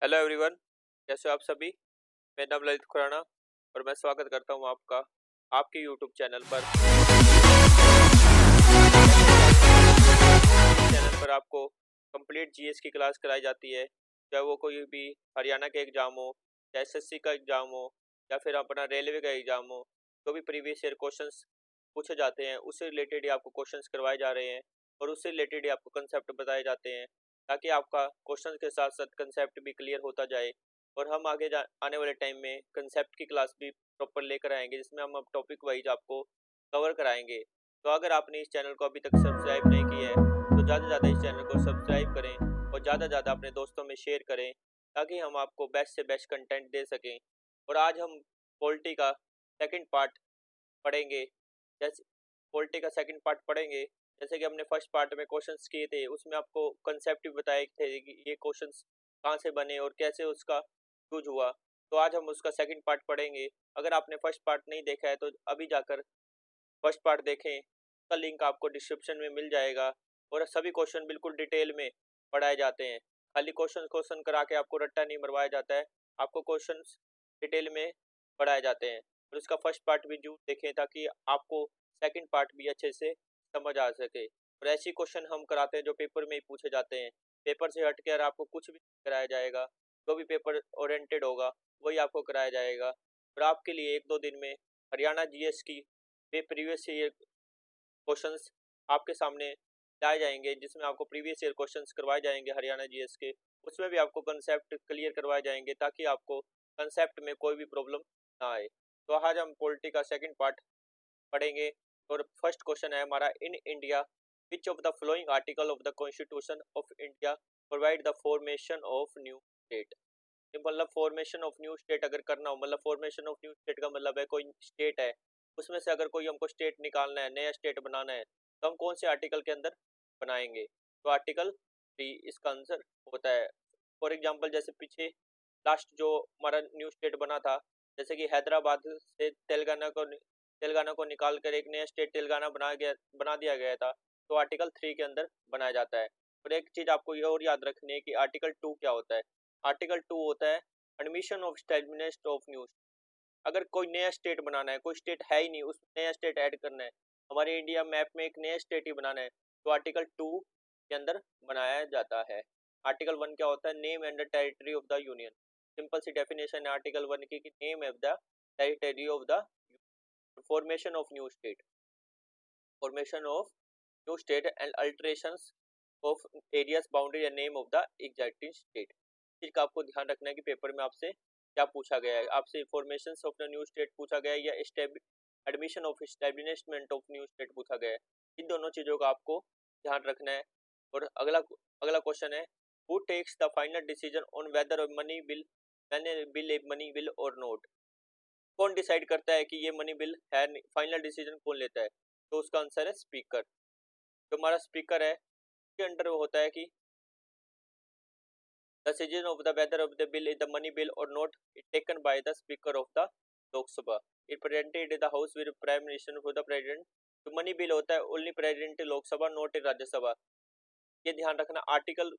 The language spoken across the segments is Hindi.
Hello everyone. कैसे हो आप सभी। मेरा नाम ललित खुराना और मैं स्वागत करता हूं आपका आपके यूट्यूब चैनल पर। चैनल पर आपको कंप्लीट जीएस की क्लास कराई जाती है, चाहे वो कोई भी हरियाणा का एग्ज़ाम हो, चाहे एसएससी का एग्ज़ाम हो या फिर अपना रेलवे का एग्ज़ाम हो। जो भी प्रीवियस ईयर क्वेश्चंस पूछे जाते हैं उससे रिलेटेड ही आपको क्वेश्चंस करवाए जा रहे हैं और उससे रिलेटेड ही आपको कंसेप्ट बताए जाते हैं, ताकि आपका क्वेश्चन के साथ साथ कंसेप्ट भी क्लियर होता जाए। और हम आने वाले टाइम में कंसेप्ट की क्लास भी प्रॉपर लेकर आएंगे, जिसमें हम अब टॉपिक वाइज आपको कवर कराएंगे। तो अगर आपने इस चैनल को अभी तक सब्सक्राइब नहीं किया है तो ज़्यादा से ज़्यादा इस चैनल को सब्सक्राइब करें और ज़्यादा से ज़्यादा अपने दोस्तों में शेयर करें, ताकि हम आपको बेस्ट से बेस्ट कंटेंट दे सकें। और आज हम पॉलिटी का सेकंड पार्ट पढ़ेंगे। जैसे पॉलिटी का सेकंड पार्ट पढ़ेंगे, जैसे कि हमने फर्स्ट पार्ट में क्वेश्चंस किए थे, उसमें आपको कंसेप्ट भी बताए थे कि ये क्वेश्चंस कहाँ से बने और कैसे उसका यूज हुआ। तो आज हम उसका सेकंड पार्ट पढ़ेंगे। अगर आपने फर्स्ट पार्ट नहीं देखा है तो अभी जाकर फर्स्ट पार्ट देखें, उसका लिंक आपको डिस्क्रिप्शन में मिल जाएगा। और सभी क्वेश्चन बिल्कुल डिटेल में पढ़ाए जाते हैं। खाली क्वेश्चन क्वेश्चन करा के आपको रट्टा नहीं मरवाया जाता है, आपको क्वेश्चन डिटेल में पढ़ाए जाते हैं। और उसका फर्स्ट पार्ट भी जरूर देखें, ताकि आपको सेकंड पार्ट भी अच्छे से समझ आ सके। और ऐसी क्वेश्चन हम कराते हैं जो पेपर में ही पूछे जाते हैं। पेपर से हटकर आपको कुछ भी नहीं कराया जाएगा। जो भी पेपर ओरिएंटेड होगा वही आपको कराया जाएगा। और आपके लिए एक दो दिन में हरियाणा जीएस की वे प्रीवियस ईयर क्वेश्चंस आपके सामने लाए जाएंगे, जिसमें आपको प्रीवियस ईयर क्वेश्चंस करवाए जाएंगे हरियाणा जीएस के। उसमें भी आपको कंसेप्ट क्लियर करवाए जाएंगे, ताकि आपको कंसेप्ट में कोई भी प्रॉब्लम ना आए। तो आज हम पॉलिटी का सेकंड पार्ट पढ़ेंगे। और फर्स्ट क्वेश्चन है हमारा, in India which of the flowing article of the constitution of India provide the formation of new state. मतलब फॉर्मेशन ऑफ न्यू स्टेट अगर करना हो, मतलब फॉर्मेशन ऑफ न्यू स्टेट का मतलब है कोई स्टेट है, उसमें से अगर कोई हमको स्टेट निकालना है, नया स्टेट बनाना है, तो हम कौन से आर्टिकल के अंदर बनाएंगे। तो आर्टिकल 3 इसका आंसर होता है। फॉर एग्जांपल जैसे पीछे लास्ट जो हमारा न्यू स्टेट बना था, जैसे कि हैदराबाद से तेलंगाना को निकाल कर एक नया स्टेट तेलंगाना बना दिया गया था, तो आर्टिकल 3 के अंदर बनाया जाता है। और एक चीज आपको ये और याद रखनी है कि आर्टिकल 2 क्या होता है। आर्टिकल 2 होता है admission of established of new. अगर कोई नया स्टेट बनाना है, कोई स्टेट है ही नहीं, उस नया स्टेट ऐड करना है, हमारे इंडिया मैप में एक नया स्टेट ही बनाना है, तो आर्टिकल 2 के अंदर बनाया जाता है। आर्टिकल 1 क्या होता है, name and the territory of the union. Simple सी डेफिनेशन है आर्टिकल 1 की कि name of the territory of the formation of new state, formation of new state and alterations of areas boundary and name of the existing state. चीज का आपको ध्यान रखना है कि पेपर में आपसे क्या पूछा गया है। आपसे formation of the new state पूछा गया है या admission of establishment of new state पूछा गया है। इन दोनों चीजों का आपको ध्यान रखना है। और अगला अगला क्वेश्चन है, who takes the final decision on whether money money bill or not. कौन डिसाइड करता है कि ये मनी बिल है, फाइनल डिसीजन कौन लेता है। तो उसका आंसर है स्पीकर। जो हमारा स्पीकर है उसके अंडर होता है कि the decision of the whether of the bill is the money bill or not is taken by the speaker of the Lok Sabha. It presented in the house with prime minister for the president. जो मनी बिल होता है ओनली प्रेसिडेंट लोक सभा, नोट इन राज्यसभा। ये ध्यान रखना। आर्टिकल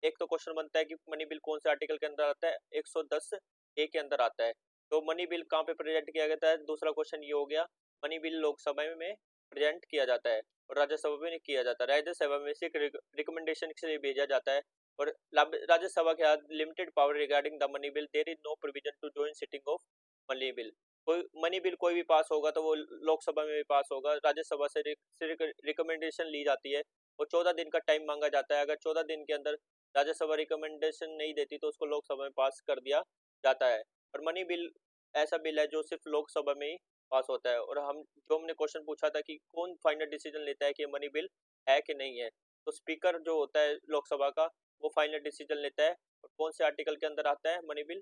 एक तो क्वेश्चन बनता है कि मनी बिल कौन से आर्टिकल के अंदर आता है, 110 ए के अंदर आता है। तो मनी बिल कहाँ पे प्रेजेंट किया जाता है। दूसरा क्वेश्चन ये हो गया, मनी बिल लोकसभा में प्रेजेंट किया जाता है और राज्यसभा में नहीं किया जाता। राज्यसभा में सिर्फ रिकमेंडेशन के लिए भेजा जाता है। और राज्यसभा के हाथ limited power regarding the money bill, there is no provision to join sitting of money bill. कोई मनी बिल कोई भी पास होगा तो वो लोकसभा में भी पास होगा, राज्यसभा से रिकमेंडेशन ली जाती है और 14 दिन का टाइम मांगा जाता है। अगर 14 दिन के अंदर राज्यसभा रिकमेंडेशन नहीं देती तो उसको लोकसभा में पास कर दिया जाता है। और मनी बिल ऐसा बिल है जो सिर्फ लोकसभा में ही पास होता है। और हमने क्वेश्चन पूछा था कि कौन फाइनल डिसीजन लेता है कि मनी बिल है कि नहीं है, तो स्पीकर जो होता है लोकसभा का वो फाइनल डिसीजन लेता है। और कौन से आर्टिकल के अंदर आता है मनी बिल,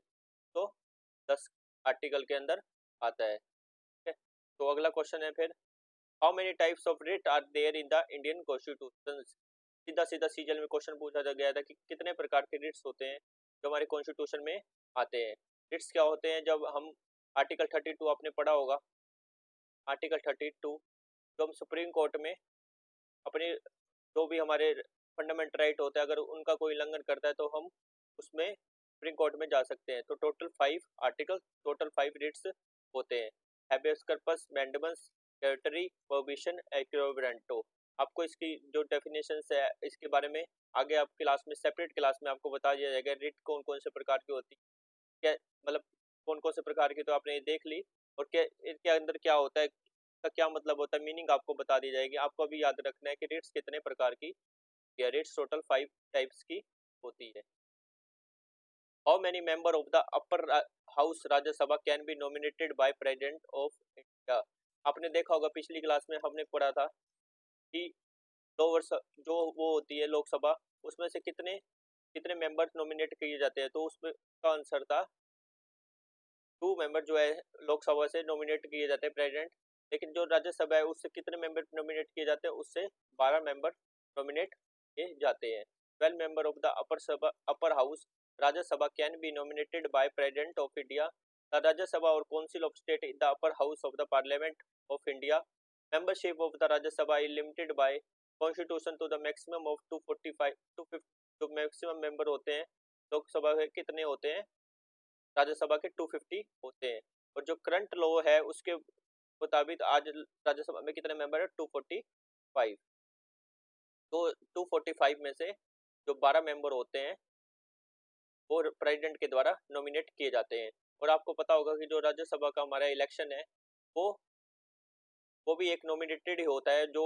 तो 10 आर्टिकल के अंदर आता है। ठीक है। तो अगला क्वेश्चन है फिर, how many types of writ are there in the Indian constitution. सीधा सीधा सीजल में क्वेश्चन पूछा गया था कि कितने प्रकार के रिट्स होते हैं जो हमारे कॉन्स्टिट्यूशन में आते हैं। रिट्स क्या होते हैं, जब हम आर्टिकल 32 आपने पढ़ा होगा, आर्टिकल 32 जो हम सुप्रीम कोर्ट में अपने जो भी हमारे फंडामेंटल राइट होते हैं अगर उनका कोई उल्लंघन करता है तो हम उसमें सुप्रीम कोर्ट में जा सकते हैं। तो टोटल 5 आर्टिकल, टोटल 5 रिट्स होते हैं। हैबेस कर्पस, मैंडेमस, टेरिटरी, प्रोहिबिशन, एक्विवैलेंटो। आपको इसकी जो डेफिनेशंस है इसके बारे में आगे आप क्लास में, सेपरेट क्लास में आपको बता दिया जाएगा। रिट कौन कौन से प्रकार की होती है, क्या मतलब कौन कौन से प्रकार की, तो आपने ये देख ली। और क्या इनके अंदर क्या होता है, का क्या मतलब होता है, मीनिंग आपको बता दी जाएगी। आपको अभी याद रखना है कि रिट्स कितने प्रकार की, या रिट्स टोटल 5 टाइप्स की होती है। How many member of the upper house Rajya Sabha can be nominated by president of India. आपने देखा होगा पिछली क्लास में हमने पढ़ा था कि 2 वर्ष जो वो होती है लोकसभा, उसमें से कितने कितने मेंबर्स नॉमिनेट किए जाते हैं। तो उसमें का आंसर था 2 मेंबर जो है लोकसभा से नॉमिनेट किए जाते हैं प्रेसिडेंट। लेकिन जो राज्यसभा है उससे कितने मेंबर नॉमिनेट किए जाते हैं, उससे 12 मेंबर नॉमिनेट किए जाते हैं। 12 member of the upper house Rajya Sabha can be nominated by president of India. The Rajya Sabha और council of state in the upper house of the parliament of India. Membership of the Rajya Sabha is limited by constitution to the maximum of 245 250। जो मैक्सिमम मेंबर होते हैं लोकसभा के कितने होते हैं, राज्यसभा के 250 होते हैं। और जो करंट लॉ है उसके मुताबिक आज राज्यसभा में कितने मेंबर है, 245। तो 245 में से जो 12 मेंबर होते हैं वो प्रेसिडेंट के द्वारा नॉमिनेट किए जाते हैं। और आपको पता होगा कि जो राज्यसभा का हमारा इलेक्शन है वो वो भी एक नॉमिनेटेड ही होता है, जो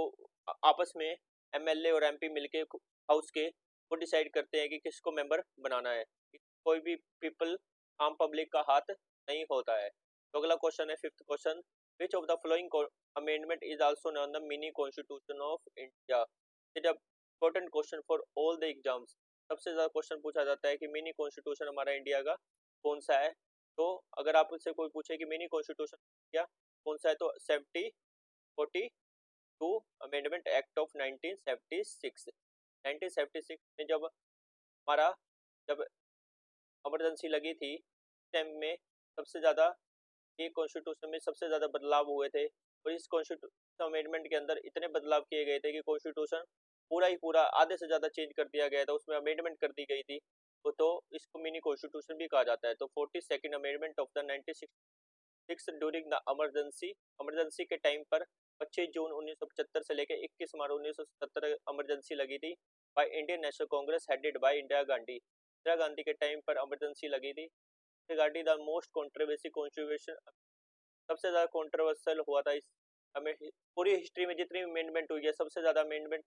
आपस में एमएलए और एमपी मिलके हाउस के वो डिसाइड करते हैं कि किसको मेंबर बनाना है। कोई भी पीपल, आम पब्लिक का हाथ नहीं होता है। तो अगला क्वेश्चन है, 5th question, which of the following amendment is also known the mini constitution of India. It is important question for all the exams. सबसे ज्यादा क्वेश्चन पूछा जाता है कि मिनी कॉन्स्टिट्यूशन हमारा इंडिया का कौन सा है। तो अगर आप उससे कोई पूछे कि मिनी कॉन्स्टिट्यूशन इंडिया कौन सा है, तो 42 अमेंडमेंट एक्ट ऑफ 1976। 1976 में जब हमारा जब इमरजेंसी लगी थी टाइम में सबसे ज़्यादा ये कॉन्स्टिट्यूशन में सबसे ज़्यादा बदलाव हुए थे। और इस कॉन्स्टिट्यूशन अमेंडमेंट के अंदर इतने बदलाव किए गए थे कि कॉन्स्टिट्यूशन पूरा ही पूरा आधे से ज़्यादा चेंज कर दिया गया था, उसमें अमेंडमेंट कर दी गई थी। तो इसको मिनी कॉन्स्टिट्यूशन भी कहा जाता है। तो 42nd amendment of the 1966 during the emergency के टाइम पर 25 जून 1975 से लेकर 21 मार्च 1977 इमरजेंसी लगी थी by Indian national Congress headed by Indira Gandhi. Indira Gandhi के टाइम पर इमरजेंसी लगी थी। Regarding the most controversy constitution, सबसे ज्यादा कंट्रोवर्शियल हुआ था इस हमें पूरी हिस्ट्री में जितनी अमेंडमेंट हुई है सबसे ज्यादा अमेंडमेंट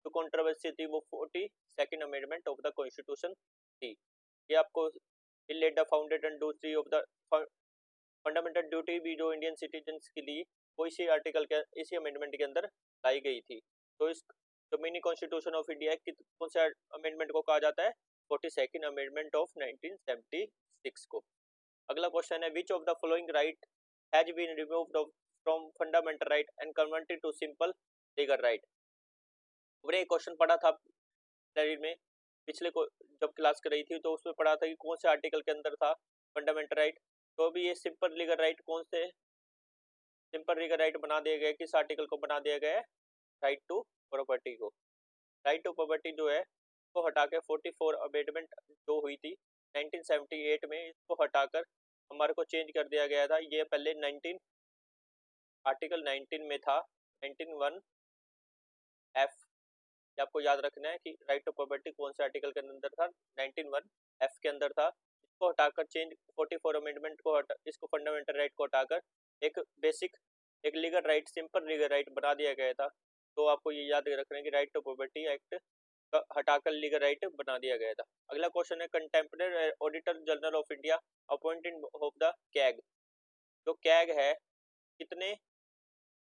जो कंट्रोवर्सी थी वो 42nd amendment of the constitution थी। ये आपको let the founded duty of the fundamental duty भी जो इंडियन सिटीजन्स के लिए वो इसी आर्टिकल के इसी अमेंडमेंट के अंदर लाई गई थी। तो इस जो मिनी कॉन्स्टिट्यूशन ऑफ इंडिया कौन से अमेंडमेंट को कहा जाता है, 42nd अमेंडमेंट ऑफ 1976 को। अगला क्वेश्चन है, which of the following right has been removed from fundamental right and converted to simple legal right. हमने एक क्वेश्चन पढ़ा था में पिछले को जब क्लास कर रही थी तो उसमें पढ़ा था कि कौन से आर्टिकल के अंदर था फंडामेंटल राइट। तो अभी ये सिंपल लीगल राइट कौन से सिंपल लीगल राइट बना दिया गया, किस आर्टिकल को बना दिया गया है, राइट टू प्रॉपर्टी को। राइट टू प्रॉपर्टी जो है इसको हटा के 44 अमेंडमेंट जो हुई थी 1978 में, इसको हटाकर हमारे को चेंज कर दिया गया था। ये पहले आर्टिकल 19 में था, 19(1) एफ। आपको याद रखना है कि राइट टू प्रॉपर्टी कौन से आर्टिकल के अंदर था, 19(1) एफ के अंदर था। इसको हटाकर चेंज 44 अमेंडमेंट को इसको फंडामेंटल राइट को हटाकर एक बेसिक एक legal right, simple legal right बना दिया गया था। तो आपको ये याद रखना है कि राइट टू प्रॉपर्टी एक्ट हटाकर लीगल राइट बना दिया गया था। अगला क्वेश्चन है, contemporary auditor general of India appointed of the CAG. जो कैग है कितने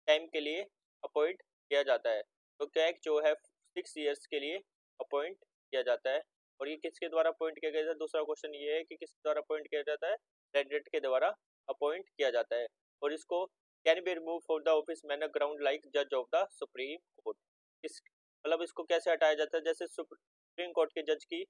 टाइम के लिए अपॉइंट किया जाता है, तो कैग जो है 6 ईयर्स के लिए अपॉइंट किया जाता है। और ये किसके द्वारा अपॉइंट किया गया था, दूसरा क्वेश्चन ये है कि किसके द्वारा अपॉइंट किया जाता है, प्रेसिडेंट के द्वारा अपॉइंट किया जाता है। और इसको can be remove for the office man a ground like जज ऑफ द सुप्रीम कोर्ट। इस मतलब इसको कैसे हटाया जाता है, जैसे सुप्रीम कोर्ट के जज की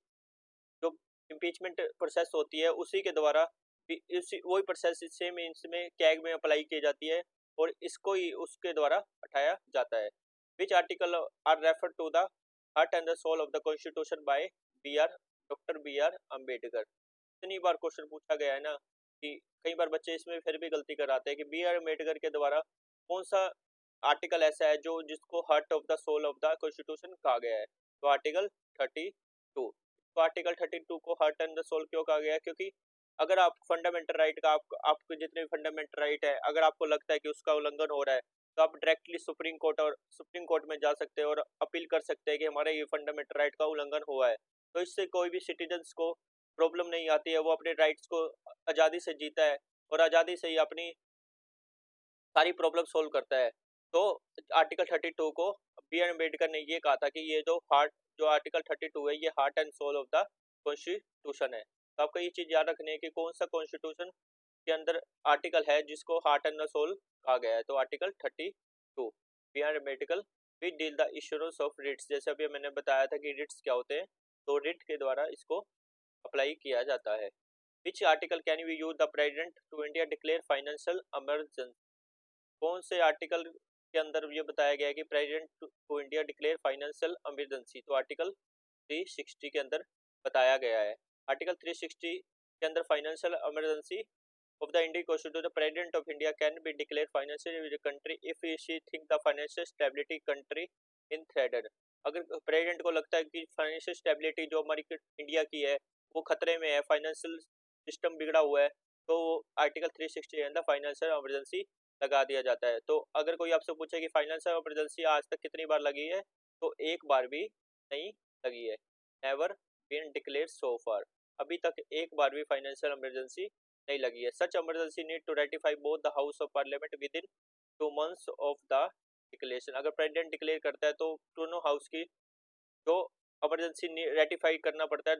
जो इम्पीचमेंट प्रोसेस होती है उसी के द्वारा वही प्रोसेस सेम इसमें कैग में अप्लाई की जाती है और इसको ही उसके द्वारा हटाया जाता है। Which article are refer to the heart and the soul of the constitution by doctor B R Ambedkar. इतनी बार क्वेश्चन पूछा गया है ना कि कई बार बच्चे इसमें फिर भी गलती कराते हैं कि बी आर अम्बेडकर के द्वारा कौन सा आर्टिकल ऐसा है जो जिसको heart of the soul of the constitution कहा गया है। तो आर्टिकल 32। तो आर्टिकल 32 को हार्ट एंड द सोल क्यों कहा गया है? क्योंकि अगर आप फंडामेंटल राइट का आपके जितने भी फंडामेंटल राइट है, अगर आपको लगता है कि उसका उल्लंघन हो रहा है, तो आप डायरेक्टली सुप्रीम कोर्ट में जा सकते हैं और अपील कर सकते हैं कि हमारे ये फंडामेंटल राइट का उल्लंघन हुआ है। तो इससे कोई भी सिटीजन्स को प्रॉब्लम नहीं आती है, वो अपने राइट्स को आज़ादी से जीता है और आज़ादी से ही अपनी सारी प्रॉब्लम सोल्व करता है। तो आर्टिकल 32 को बी आर अम्बेडकर ने ये कहा था कि ये जो आर्टिकल 32 है ये heart and soul of the constitution है। तो आपको ये चीज याद रखनी है कि कौन सा कॉन्स्टिट्यूशन के अंदर आर्टिकल है जिसको हार्ट एंड द सोल कहा गया है। तो article 32 B R Ambedkar we deal the insurance of writs. जैसे अभी मैंने बताया था कि रिट्स क्या होते हैं, तो रिट के द्वारा इसको अप्लाई किया जाता है। Which article can we use the president to India declare financial emergency? कौन से आर्टिकल के अंदर ये बताया गया है कि president to India declare financial emergency? तो आर्टिकल 360 के अंदर बताया गया है। आर्टिकल 360 के अंदर financial emergency of the Indian Constitution, the President of India can be declared financially country if she think the financial stability country in threatened। अगर प्रेसिडेंट को लगता है कि फाइनेंशियल स्टेबिलिटी जो हमारी इंडिया की है वो खतरे में है, फाइनेंशियल सिस्टम बिगड़ा हुआ है, तो आर्टिकल 360 के अंदर फाइनेंशियल इमरजेंसी लगा दिया जाता है। तो अगर कोई आपसे पूछे कि फाइनेंशियल इमरजेंसी आज तक कितनी बार लगी है, तो एक बार भी नहीं लगी है। नेवर बीन डिक्लेयर्ड सो फार। अभी तक एक बार भी फाइनेंशियल इमरजेंसी नहीं लगी है। Such emergency need to ratify both the house of parliament within 2 months of the declaration. अगर प्रेसिडेंट डिक्लेयर करता है तो दोनों हाउस की जो इमरजेंसी रेटिफाई करना पड़ता है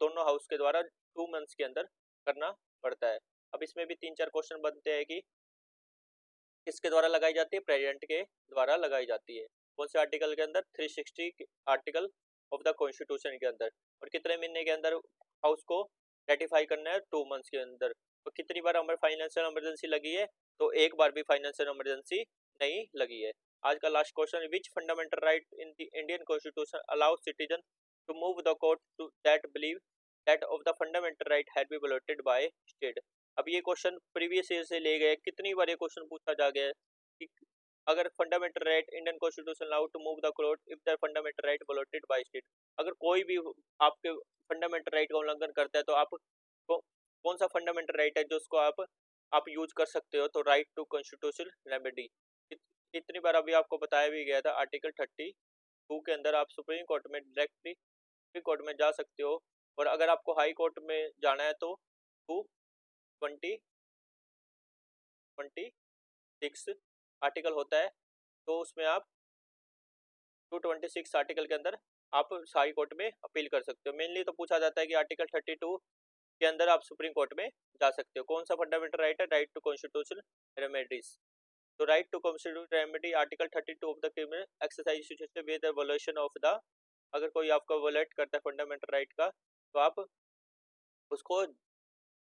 दोनों हाउस के द्वारा 2 months के अंदर करना पड़ता है। अब इसमें भी 3-4 क्वेश्चन बनते हैं कि किसके द्वारा लगाई जाती है? प्रेसिडेंट के द्वारा लगाई जाती है। कौन से आर्टिकल के अंदर? 360 आर्टिकल ऑफ द कॉन्स्टिट्यूशन के अंदर। और कितने महीने के अंदर हाउस को रेटिफाई करना है? 2 months के अंदर। तो कितनी बार हमारे फाइनेंशियल इमरजेंसी लगी है? तो एक बार भी फाइनेंशियल इमरजेंसी नहीं लगी है। आज का last question, which fundamental right in the Indian constitution allows citizen to move the court to that believe that of the fundamental right had be violated by state? अब ये क्वेश्चन प्रीवियस ईयर से ले गए, कितनी बार ये क्वेश्चन पूछा जा गया है कि अगर fundamental right Indian constitution allow to move the court if the fundamental right violated by state. अगर कोई भी आपके फंडामेंटल राइट का उल्लंघन करता है तो आप कौन सा फंडामेंटल राइट है जो उसको आप यूज कर सकते हो? तो राइट टू कॉन्स्टिट्यूशनल रेमेडी। इतनी बार अभी आपको बताया भी गया था, आर्टिकल 32 के अंदर आप सुप्रीम कोर्ट में डायरेक्टली सुप्रीम कोर्ट में जा सकते हो। और अगर आपको हाई कोर्ट में जाना है तो 226 आर्टिकल होता है, तो उसमें आप 226 आर्टिकल के अंदर आप हाई कोर्ट में अपील कर सकते हो। मेनली तो पूछा जाता है कि आर्टिकल 32 के अंदर आप सुप्रीम कोर्ट में जा सकते हो। कौन सा फंडामेंटल राइट है? Right to constitutional remedies. तो right to constitutional remedy article 32 of the criminal exercise with the violation of the. अगर कोई आपका वायोलेट करता है फंडामेंटल राइट का, तो आप उसको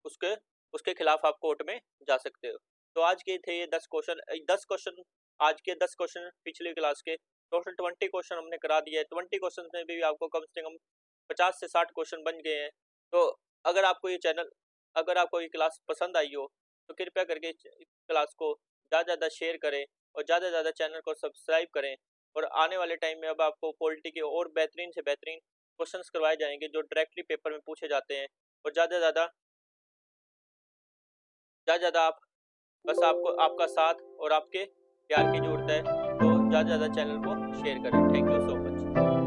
उसके उसके खिलाफ आप कोर्ट में जा सकते हो। तो आज के थे ये 10 क्वेश्चन आज के 10 क्वेश्चन पिछली क्लास के। टोटल 20 क्वेश्चन हमने करा दिए। 20 क्वेश्चन में भी आपको कम से कम 50 से 60 क्वेश्चन बन गए हैं। तो अगर आपको ये क्लास पसंद आई हो तो कृपया करके इस क्लास को ज़्यादा से ज़्यादा शेयर करें और ज़्यादा से ज़्यादा चैनल को सब्सक्राइब करें। और आने वाले टाइम में अब आपको पॉलिटी के और बेहतरीन से बेहतरीन क्वेश्चंस करवाए जाएंगे जो डायरेक्टली पेपर में पूछे जाते हैं। और ज़्यादा से ज़्यादा आप बस आपको आपका साथ और आपके प्यार की ज़रूरत है। तो ज़्यादा से ज़्यादा चैनल को शेयर करें। Thank you so much.